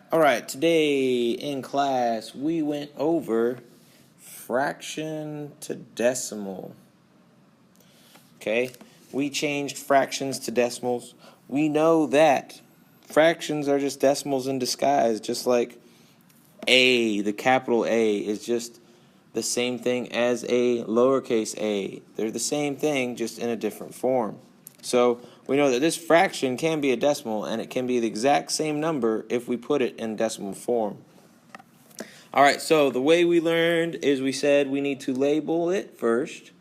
All right, today in class we went over fraction to decimal. Okay, we changed fractions to decimals. We know that fractions are just decimals in disguise, just like A, the capital A, is just the same thing as a lowercase a. They're the same thing, just in a different form. So we know that this fraction can be a decimal, and it can be the exact same number if we put it in decimal form. All right, so the way we learned is we said we need to label it first.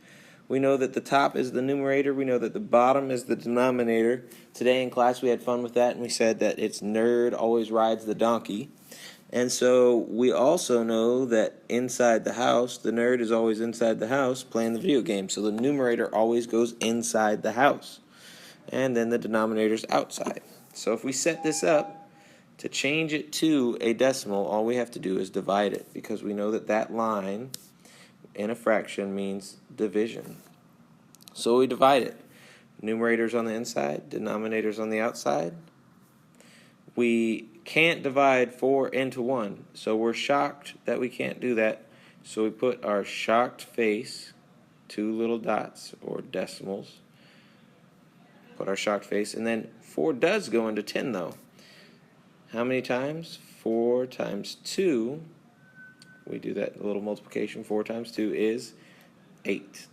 We know that the top is the numerator. We know that the bottom is the denominator. Today in class we had fun with that, and we said that it's nerd always rides the donkey. And so we also know that inside the house, the nerd is always inside the house playing the video game. So the numerator always goes inside the house. And then the denominator's outside. So if we set this up to change it to a decimal, all we have to do is divide it, because we know that that line in a fraction means division. So we divide it. Numerator's on the inside, denominator's on the outside. We can't divide 4 into 1, so we're shocked that we can't do that. So we put our shocked face, 2 little dots or decimals. Put our shocked face, and then 4 does go into 10 though. How many times? 4 times 2. We do that little multiplication. 4 times 2 is 8.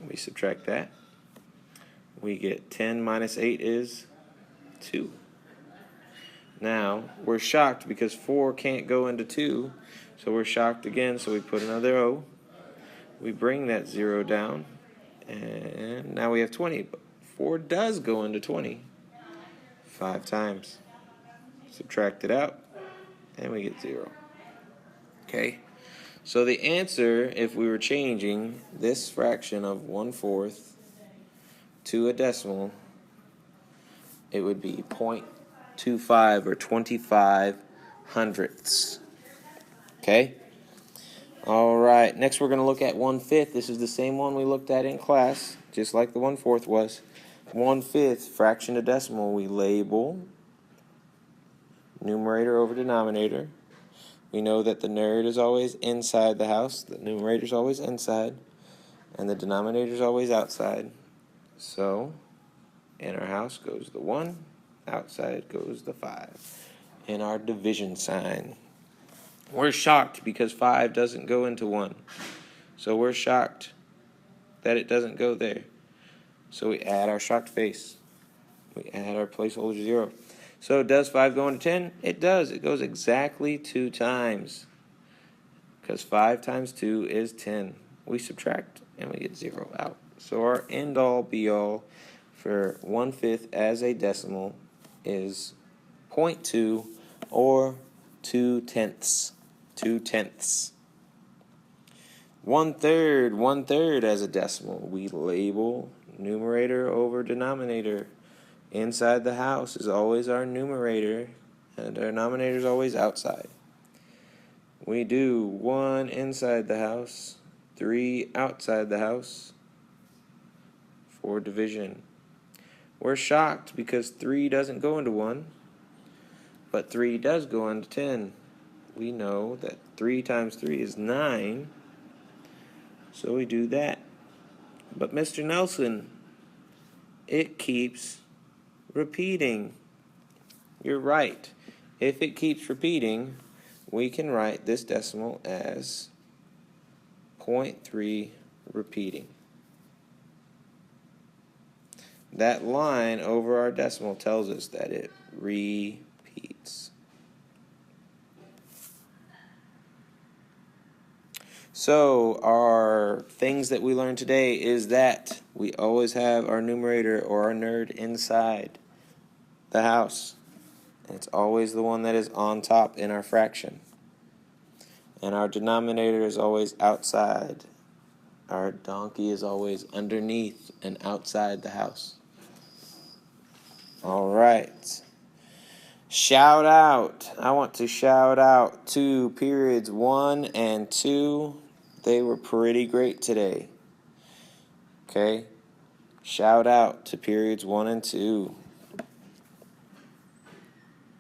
We subtract that. We get 10 minus 8 is 2. Now, we're shocked because 4 can't go into 2, so we're shocked again, so we put another O. We bring that 0 down, and now we have 20. But 4 does go into 20 5 times. Subtract it out, and we get 0. Okay, so the answer, if we were changing this fraction of 1/4 to a decimal, it would be 0.25 or 25 hundredths. Okay? All right, next we're going to look at 1/5. This is the same one we looked at in class, just like the 1/4 was. 1/5, fraction to decimal, we label numerator over denominator. We know that the nerd is always inside the house, the numerator is always inside, and the denominator is always outside. So, in our house goes the 1, outside goes the 5 in our division sign. We're shocked because 5 doesn't go into 1. So we're shocked that it doesn't go there. So we add our shocked face. We add our placeholder 0. So does 5 go into 10? It does. It goes exactly 2 times, because 5 times 2 is 10. We subtract and we get 0 out. So our end all be all for 1/5 as a decimal is 0.2 or 2/10. 2/10. 1/3 as a decimal. We label numerator over denominator. Inside the house is always our numerator, and our denominator is always outside. We do 1 inside the house, 3 outside the house for division. We're shocked because 3 doesn't go into 1, but 3 does go into 10. We know that 3 times 3 is 9, so we do that. But Mr. Nelson, it keeps repeating. You're right. If it keeps repeating, we can write this decimal as 0.3 repeating. That line over our decimal tells us that it repeats. So our things that we learned today is that we always have our numerator or our nerd inside the house. It's always the one that is on top in our fraction. And our denominator is always outside. Our donkey is always underneath and outside the house. All right. Shout out. I want to shout out to periods 1 and 2. They were pretty great today. Okay? Shout out to periods 1 and 2.